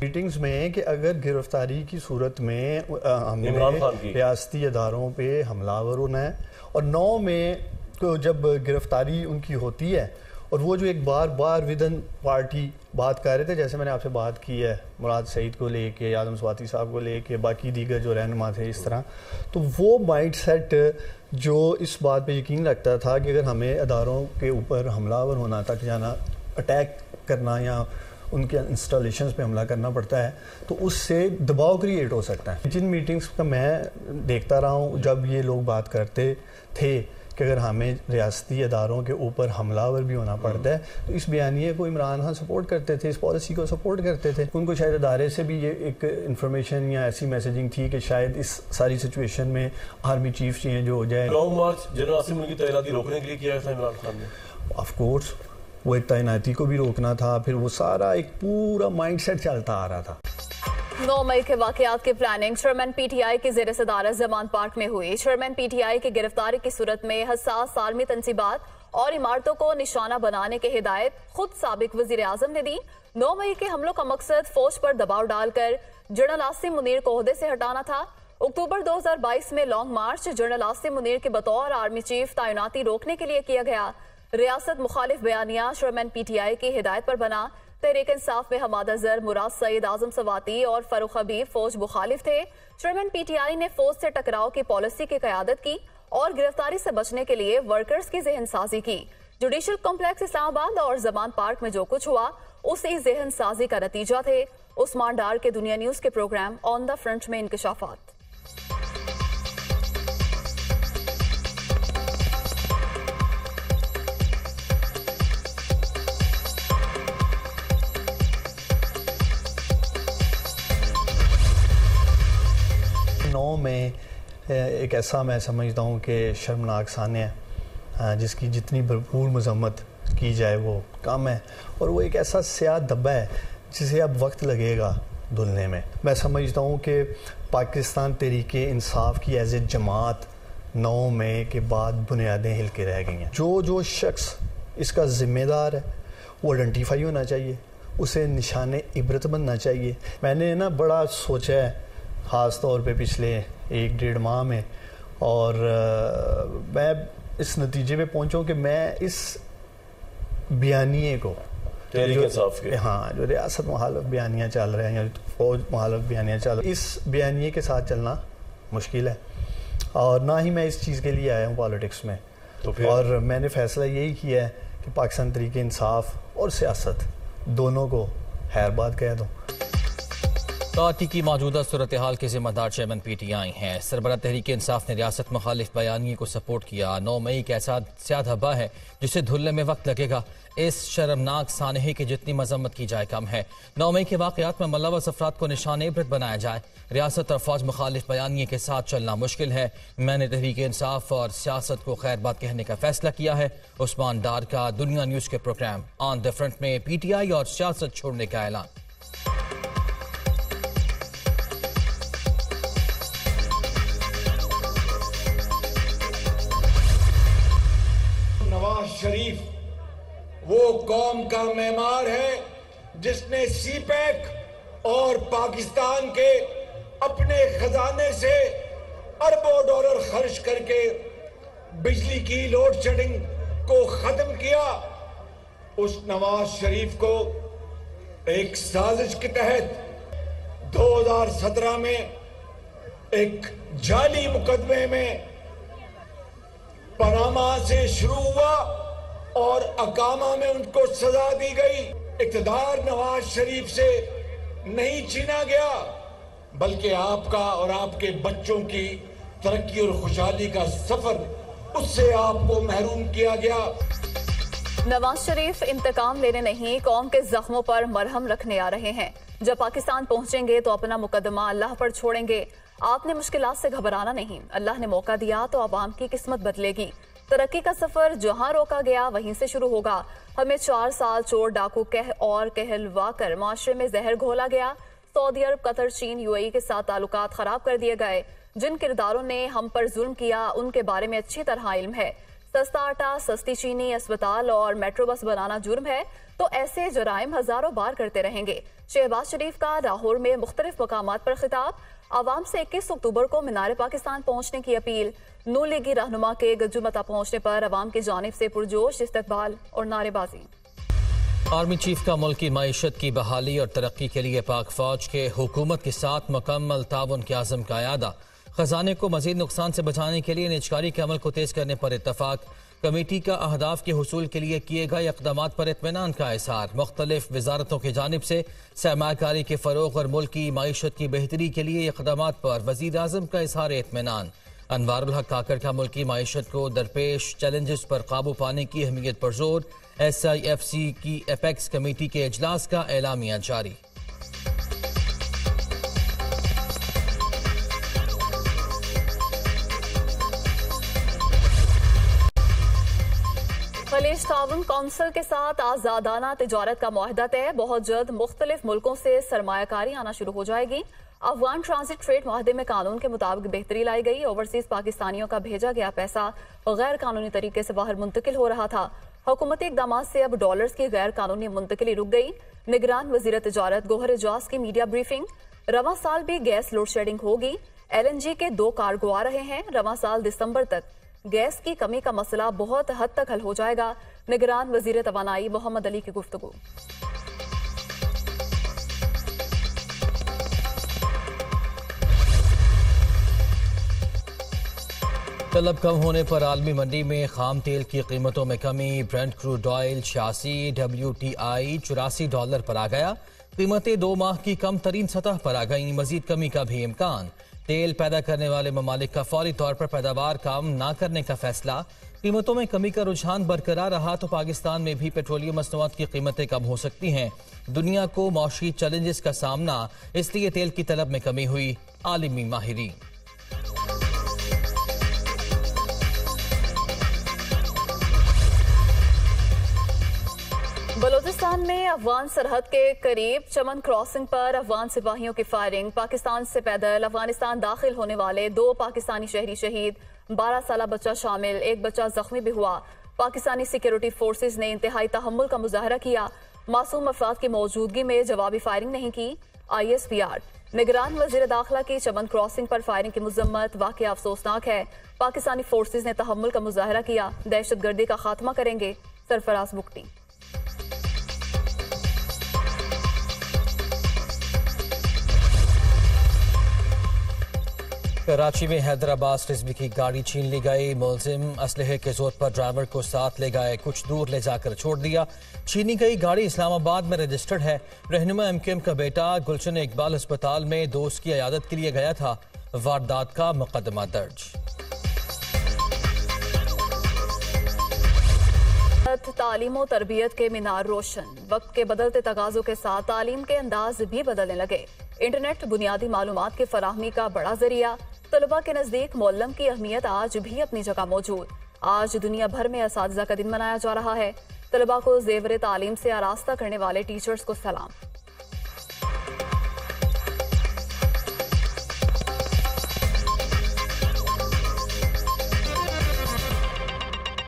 Meetings में कि अगर गिरफ्तारी की सूरत में हमने रियासती अदारों पे हमलावर होना है, और 9 में तो जब गिरफ्तारी उनकी होती है और वो जो एक बार बार विदन पार्टी बात कर रहे थे, जैसे मैंने आपसे बात की है मुराद सईद को लेके, आदम स्वाति साहब को लेके, बाकी दीगर जो रहनुमा थे इस तरह, तो वो माइंड सेट जो इस बात पे यकीन रखता था कि अगर हमें अदारों के ऊपर हमलावर होना तक जाना, अटैक करना या उनके इंस्टॉलेशंस पे हमला करना पड़ता है, तो उससे दबाव क्रिएट हो सकता है। जिन मीटिंग्स का मैं देखता रहा हूँ, जब ये लोग बात करते थे कि अगर हमें रियासती अदारों के ऊपर हमलावर भी होना पड़ता है, तो इस बयानिए को इमरान खान सपोर्ट करते थे, इस पॉलिसी को सपोर्ट करते थे। उनको शायद अदारे से भी ये एक इंफॉर्मेशन या ऐसी मैसेजिंग थी कि शायद इस सारी सिचुएशन में आर्मी चीफ चेंज हो जाए। लॉन्ग मार्च जनरल आसिम की तैनाती रोकने के लिए किया था इमरान खान ने। ऑफ कोर्स वो एक तैनाती को भी रोकना था, फिर वो सारा एक पूरा माइंडसेट चलता आ रहा था। 9 मई के वाकयात की प्लानिंग चेयरमैन पीटीआई की जेर सदारत जमान पार्क में हुई। चेयरमैन पीटीआई की गिरफ्तारी की सूरत में हसास आर्मी तंसीबात और इमारतों को निशाना बनाने की हिदायत खुद साबिक वजीर आजम ने दी। 9 मई के हमलों का मकसद फौज पर दबाव डालकर जनरल आसिम मुनीर को ओहदे से हटाना था। अक्टूबर 2022 में लॉन्ग मार्च जनरल आसिम मुनीर के बतौर आर्मी चीफ तैनाती रोकने के लिए किया गया। रियासत मुखालिफ बयानिया चेयरमैन पीटीआई की हिदायत पर बना। तहरीक इंसाफ में हमाद अजहर, मुराद सईद, आजम सवाती और फरूख हबीब फौज मुखालिफ थे। चेयरमैन पीटीआई ने फौज से टकराव की पॉलिसी की क़यादत की और गिरफ्तारी से बचने के लिए वर्कर्स की ज़हन साजी की। जुडिशल कॉम्प्लेक्स इस्लामाबाद और जमान पार्क में जो कुछ हुआ उसी ज़हन साजी का नतीजा थे। उस्मान डार के दुनिया न्यूज के प्रोग्राम ऑन द फ्रंट में इंकशाफात। 9 में एक ऐसा मैं समझता हूँ कि शर्मनाक सान्य है, जिसकी जितनी भरपूर मजम्मत की जाए वो कम है, और वो एक ऐसा स्याह धब्बा है जिसे अब वक्त लगेगा धुलने में। मैं समझता हूँ कि पाकिस्तान तहरीके इंसाफ की एज ए जमात 9 मई के बाद बुनियादें हिल के रह गई हैं। जो शख्स इसका जिम्मेदार है वो आइडेंटिफाई होना चाहिए, उसे निशाने इबरत बनना चाहिए। मैंने ना बड़ा सोचा है ख़ास तौर पे पिछले 1-1.5 माह में, और मैं इस नतीजे पे पहुंचा कि मैं इस बयानिए को जो रियासत मुखालिफ बयानियाँ चल रहे हैं या फौज मुखालिफ बयानियाँ चल रही, इस बयानिए के साथ चलना मुश्किल है, और ना ही मैं इस चीज़ के लिए आया हूँ पॉलिटिक्स में। और मैंने फ़ैसला यही किया है कि पाकिस्तान तहरीके इंसाफ और सियासत दोनों को खैरबाद कह दूँ। पार्टी की मौजूदा सूरत हाल के जिम्मेदार चेयरमैन पीटीआई हैं। सरबराह तहरीक इंसाफ ने रियासत मुखालिफ बयानिए को सपोर्ट किया। 9 मई के ऐसा स्याह धब्बा है जिसे धुलने में वक्त लगेगा। इस शर्मनाक सानहे की जितनी मजम्मत की जाए कम है। 9 मई के वाकयात में मुलव्वस अफराद को निशान इबरत बनाया जाए। रियासत और फौज मुखालिफ बयानिए के साथ चलना मुश्किल है। मैंने तहरीक इंसाफ और सियासत को खैरबाद कहने का फैसला किया है। उस्मान डार का दुनिया न्यूज के प्रोग्राम ऑन द फ्रंट में पीटीआई और सियासत छोड़ने का ऐलान। नवाज शरीफ वो कौम का मेमार है जिसने सीपैक और पाकिस्तान के अपने खजाने से अरबों डॉलर खर्च करके बिजली की लोड शेडिंग को खत्म किया। उस नवाज शरीफ को एक साजिश के तहत 2017 में एक जाली मुकदमे में पनामा से शुरू हुआ और अकामा में उनको सजा दी गई। इक़्तिदार नवाज शरीफ से नहीं छीना गया, बल्कि आपका और आपके बच्चों की तरक्की और खुशहाली का सफर, उससे आपको महरूम किया गया। नवाज शरीफ इंतकाम लेने नहीं, कौम के जख्मों पर मरहम रखने आ रहे हैं। जब पाकिस्तान पहुंचेंगे तो अपना मुकदमा अल्लाह पर छोड़ेंगे। आपने मुश्किलात से घबराना नहीं, अल्लाह ने मौका दिया तो आवाम की किस्मत बदलेगी। तरक्की का सफर जहां रोका गया वहीं से शुरू होगा। हमें 4 साल चोर डाकू कहलवा कर माशरे में जहर घोला गया। सऊदी अरब, कतर, चीन, यूएई के साथ ताल्लुकात खराब कर दिए गए। जिन किरदारों ने हम पर जुल्म किया उनके बारे में अच्छी तरह इल्म है। सस्ता आटा, सस्ती चीनी, अस्पताल और मेट्रो बस बनाना जुर्म है तो ऐसे जराइम हजारों बार करते रहेंगे। शहबाज शरीफ का लाहौर में मुख्तलिफ मकामात पर खिताब, आवाम से 21 अक्टूबर को मीनार पाकिस्तान पहुंचने की अपील। नून लीगी रहनुमा के गज्जुमता पहुंचने पर अवाम की जानिब से पुरजोश इस्तकबाल और नारेबाजी। आर्मी चीफ का मुल्की मईशत की बहाली और तरक्की के लिए पाक फौज के हुकूमत के साथ मुकम्मल ताउन के आज़म का यादा। खजाने को मजीद नुकसान से बचाने के लिए निजकारी के अमल को तेज करने पर इत्तफाक। कमेटी का अहदाफ के हुसूल के लिए किए गए इक़दामात पर इत्मीनान का इज़हार। मुख्तलिफ वजारतों की जानिब से सरमायाकारी के फ़रोग़ और मुल्की मईशत की बेहतरी के लिए इक़दामात पर वज़ीर आज़म का इज़हार इत्मीनान। अनवारुल हक काकर का मुल्की मईशत को दरपेश चैलेंजेस पर काबू पाने की अहमियत पर जोर। SIFC की एपेक्स कमेटी के इजलास का एलामिया जारी। खलीज ताउन कौंसिल के साथ आजादाना तिजारत का मुआहदा तय। बहुत जल्द मुख्तलिफ मुल्कों से सरमायाकारी आना शुरू हो जाएगी। अफगान ट्रांजिट ट्रेड मुआहदे में कानून के मुताबिक बेहतरी लाई गई। ओवरसीज पाकिस्तानियों का भेजा गया पैसा गैर कानूनी तरीके से बाहर मुंतकिल हो रहा था। हुकूमती इक़दामात से अब डॉलर्स की गैर कानूनी मुंतकिली रुक गई। निगरान वज़ीर तिजारत गोहर एजाज की मीडिया ब्रीफिंग। रवां साल भी गैस लोड शेडिंग होगी। LNG के 2 कार्गो आ रहे हैं। रवां साल दिसंबर तक गैस की कमी का मसला बहुत हद तक हल हो जाएगा। निगरान वज़ीर तवानाई मोहम्मद अली की गुफ्तगू। तलब कम होने पर आलमी मंडी में खाम तेल की कीमतों में कमी। ब्रेंट क्रूड ऑयल 86, WTI $84 पर आ गया। कीमतें 2 माह की कम तरीन सतह पर आ गई। मजीद कमी का भी इम्कान। तेल पैदा करने वाले ममालिक का फौरी तौर पर पैदावार कम न करने का फैसला। कीमतों में कमी का रुझान बरकरार रहा तो पाकिस्तान में भी पेट्रोलियम मसनूआत की कीमतें कम हो सकती हैं। दुनिया को मौशी चैलेंजेस का सामना, इसलिए तेल की तलब में कमी हुई। आलमी माहिरीन। बलोचिस्तान में अफगान सरहद के करीब चमन क्रॉसिंग पर अफगान सिपाहियों की फायरिंग। पाकिस्तान से पैदल अफगानिस्तान दाखिल होने वाले 2 पाकिस्तानी शहरी शहीद, 12 साला बच्चा शामिल, 1 बच्चा जख्मी भी हुआ। पाकिस्तानी सिक्योरिटी फोर्सेज ने इंतहाई तहम्मुल का मुजाहरा किया। मासूम अफराद की मौजूदगी में जवाबी फायरिंग नहीं की। ISPR। निगरान वज़ीर दाखिला की चमन क्रॉसिंग पर फायरिंग की मुजम्मत। वाक़या अफसोसनाक है। पाकिस्तानी फोर्सेज ने तहम्मुल का मुजाहरा किया। दहशतगर्दी का खात्मा करेंगे। सरफराज बुख्ती। कराची में हैदराबाद रिजवी की गाड़ी छीन ली गई। मुलजिम असलहे के जोर पर ड्राइवर को साथ ले गए, कुछ दूर ले जाकर छोड़ दिया। छीनी गई गाड़ी इस्लामाबाद में रजिस्टर्ड है। रहनुमा MKM का बेटा गुलशन इकबाल अस्पताल में दोस्त की इयादत के लिए गया था। वारदात का मुकदमा दर्ज। तालीम और तरबियत के मीनार रोशन। वक्त के बदलते तकाजों के साथ तालीम के अंदाज भी बदलने लगे। इंटरनेट बुनियादी मालूमात के फराहमी का बड़ा जरिया। तलबा के नजदीक मुअल्लम की अहमियत आज भी अपनी जगह मौजूद। आज दुनिया भर में असातिज़ा का दिन मनाया जा रहा है। तलबा को ज़ेवर तालीम से आरास्ता करने वाले टीचर्स को सलाम।